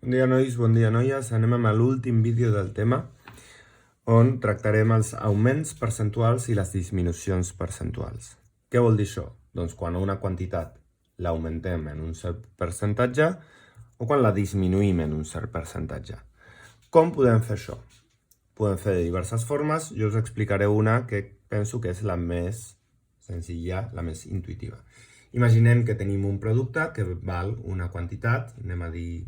Bon dia, nois, bon dia, noies. Anem a l'últim vídeo del tema on tractarem els augments percentuals i les disminucions percentuals. Què vol dir això? Doncs quan una quantitat l'augmentem en un cert percentatge o quan la disminuïm en un cert percentatge. Com podem fer això? Podem fer de diverses formes. Jo us explicaré una que penso que és la més senzilla, la més intuïtiva. Imaginem que tenim un producte que val una quantitat, anem a dir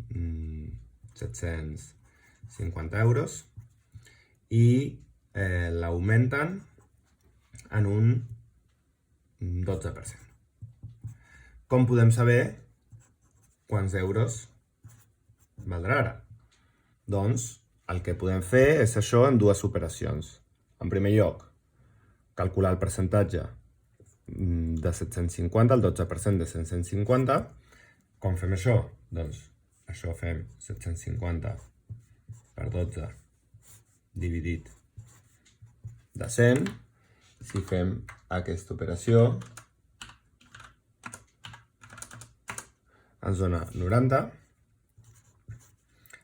750 euros, i l'augmenten en un 12%. Com podem saber quants euros valdrà ara? Doncs el que podem fer és això en dues operacions. En primer lloc, calcular el percentatge de 750, el 12% de 750. Com fem això? Doncs això fem 750 per 12 dividit de 100. Si fem aquesta operació, ens dona 90.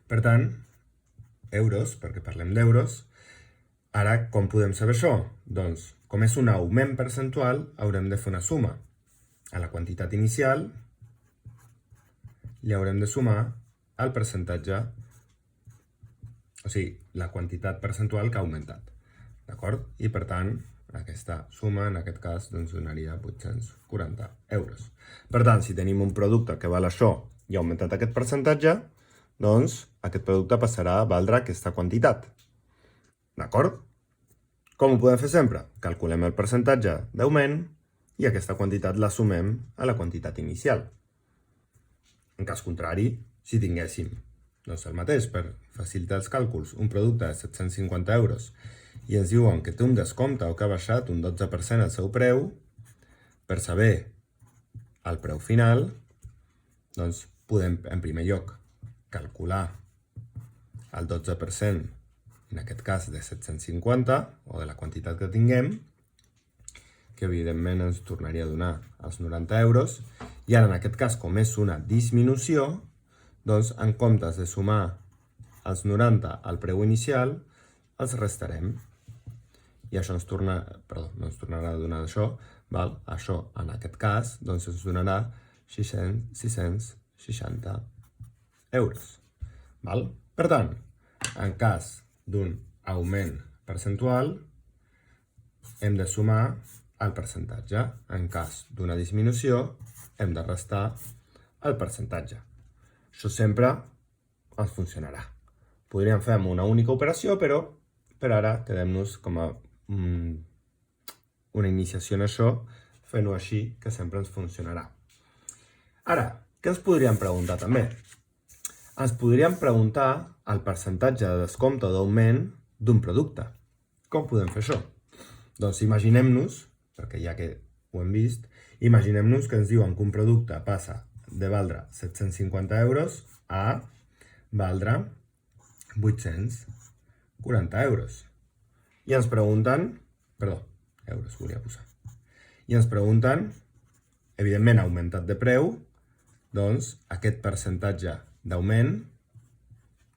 Per tant, euros, perquè parlem d'euros. Ara, com podem saber això? Doncs, com és un augment percentual, haurem de fer una suma. A la quantitat inicial li haurem de sumar el percentatge, o sigui, la quantitat percentual que ha augmentat. D'acord? I per tant, aquesta suma, en aquest cas, doncs donaria 840 euros. Per tant, si tenim un producte que val això i ha augmentat aquest percentatge, doncs aquest producte passarà a valdre aquesta quantitat. D'acord? Com ho podem fer sempre? Calculem el percentatge d'augment i aquesta quantitat la sumem a la quantitat inicial. En cas contrari, si tinguéssim el mateix, per facilitar els càlculs, un producte de 750 euros i ens diuen que té un descompte o que ha baixat un 12% el seu preu, per saber el preu final, doncs podem, en primer lloc, calcular el 12%, en aquest cas de 750, o de la quantitat que tinguem, que evidentment ens tornaria a donar els 90 euros, i ara en aquest cas, com és una disminució, doncs en comptes de sumar els 90 al preu inicial, els restarem. I això ens tornarà a donar això, val? Això en aquest cas doncs ens donarà 660 euros. Val? Per tant, en cas d'un augment percentual, hem de sumar el percentatge. En cas d'una disminució, hem de restar el percentatge. Això sempre ens funcionarà. Podríem fer amb una única operació, però per ara quedem-nos com a una iniciació en això, fent-ho així, que sempre ens funcionarà. Ara, què ens podríem preguntar també? Ens podríem preguntar el percentatge de descompte o d'augment d'un producte. Com podem fer això? Doncs imaginem-nos, perquè ja que ho hem vist, imaginem-nos que ens diuen que un producte passa de valdre 750 euros a valdre 840 euros. I ens pregunten, euros volia posar. I ens pregunten, evidentment ha augmentat de preu, doncs aquest percentatge d'augment,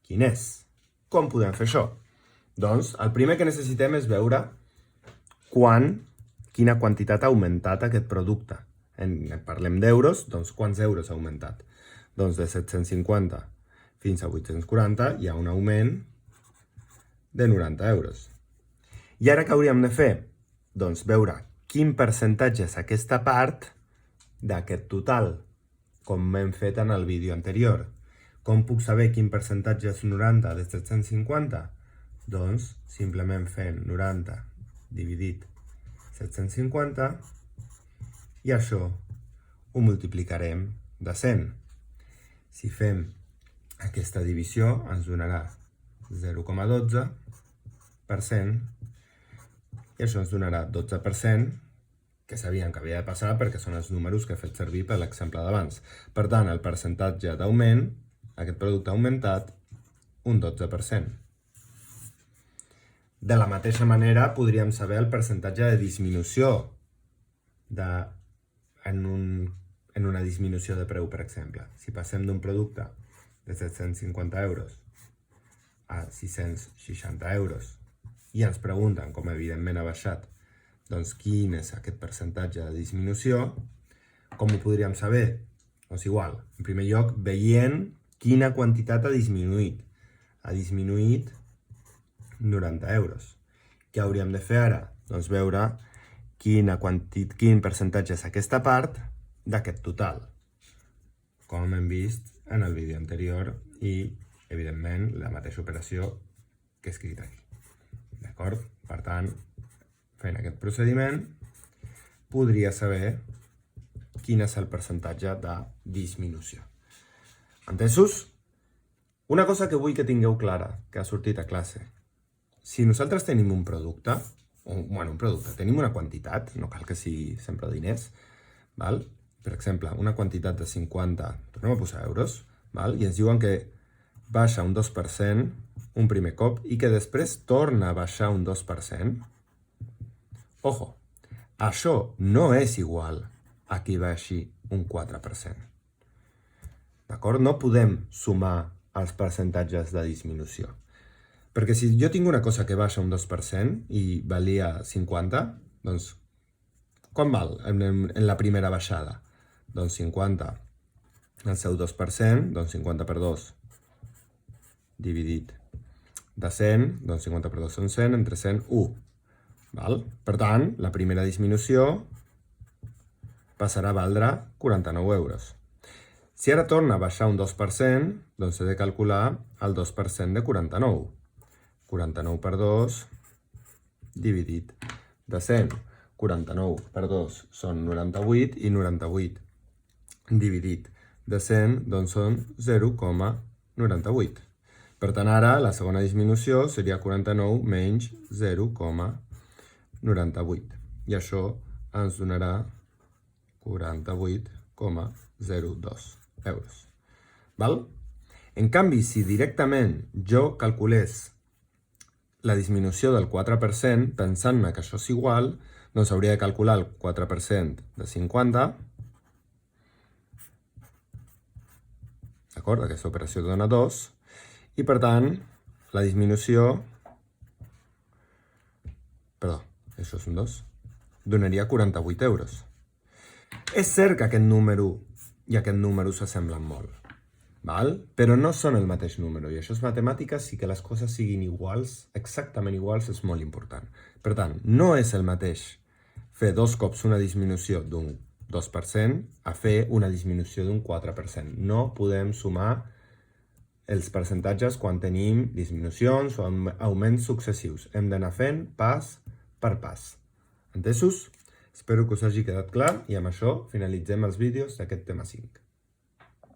quin és? Com podem fer això? Doncs el primer que necessitem és veure quina quantitat ha augmentat aquest producte. Parlem d'euros, doncs quants euros ha augmentat? Doncs de 750 fins a 840 hi ha un augment de 90 euros. I ara què hauríem de fer? Doncs veure quin percentatge és aquesta part d'aquest total, com hem fet en el vídeo anterior. Com puc saber quin percentatge és 90 de 750? Doncs simplement fent 90 dividit 750 i això ho multiplicarem de 100. Si fem aquesta divisió ens donarà 0,12% i això ens donarà 12%, que sabíem que havia de passar perquè són els números que he fet servir per l'exemple d'abans. Per tant, el percentatge d'augment, aquest producte ha augmentat un 12%. De la mateixa manera, podríem saber el percentatge de disminució en una disminució de preu, per exemple. Si passem d'un producte de 750 euros a 660 euros i ens pregunten, com evidentment ha baixat, doncs quin és aquest percentatge de disminució, com ho podríem saber? Doncs igual, en primer lloc, veient quina quantitat ha disminuït. Ha disminuït 90 euros. Què hauríem de fer ara? Doncs veure quin percentatge és aquesta part d'aquest total, com hem vist en el vídeo anterior i, evidentment, la mateixa operació que he escrit aquí. D'acord? Per tant, fent aquest procediment, podria saber quin és el percentatge de disminució. Entesos? Una cosa que vull que tingueu clara, que ha sortit a classe. Si nosaltres tenim un producte, tenim una quantitat, no cal que sigui sempre diners, val? Per exemple, una quantitat de 50, tornem a posar euros, val? I ens diuen que baixa un 2% un primer cop i que després torna a baixar un 2%. Ojo, això no és igual a que baixi un 4%. D'acord? No podem sumar els percentatges de disminució. Perquè si jo tinc una cosa que baixa un 2% i valia 50, doncs, quan val en la primera baixada? Doncs 50 el seu 2%, doncs 50 per 2 dividit de 100, doncs 50 per 2 són 100, entre 100, 1. Val? Per tant, la primera disminució passarà a valdre 49 euros. Si ara torna a baixar un 2%, doncs he de calcular el 2% de 49. 49 per 2 dividit de 100. 49 per 2 són 98 i 98 dividit de 100 doncs són 0,98. Per tant, ara la segona disminució seria 49 menys 0,98. I això ens donarà 48,02 euros. Val? En canvi, si directament jo calculés la disminució del 4%, pensant-me que això és igual, doncs hauria de calcular el 4% de 50. D'acord? Aquesta operació dona 2. I, per tant, la disminució... Perdó, això és un 2. Donaria 48 euros. És cert que aquest número i aquest número s'assemblen molt, val? Però no són el mateix número, i això és matemàtiques, i que les coses siguin iguals, exactament iguals, és molt important. Per tant, no és el mateix fer 2 cops una disminució d'un 2% a fer una disminució d'un 4%. No podem sumar els percentatges quan tenim disminucions o augments successius. Hem d'anar fent pas per pas. Entesos? Espero que us hagi quedat clar i amb això finalitzem els vídeos d'aquest tema 5.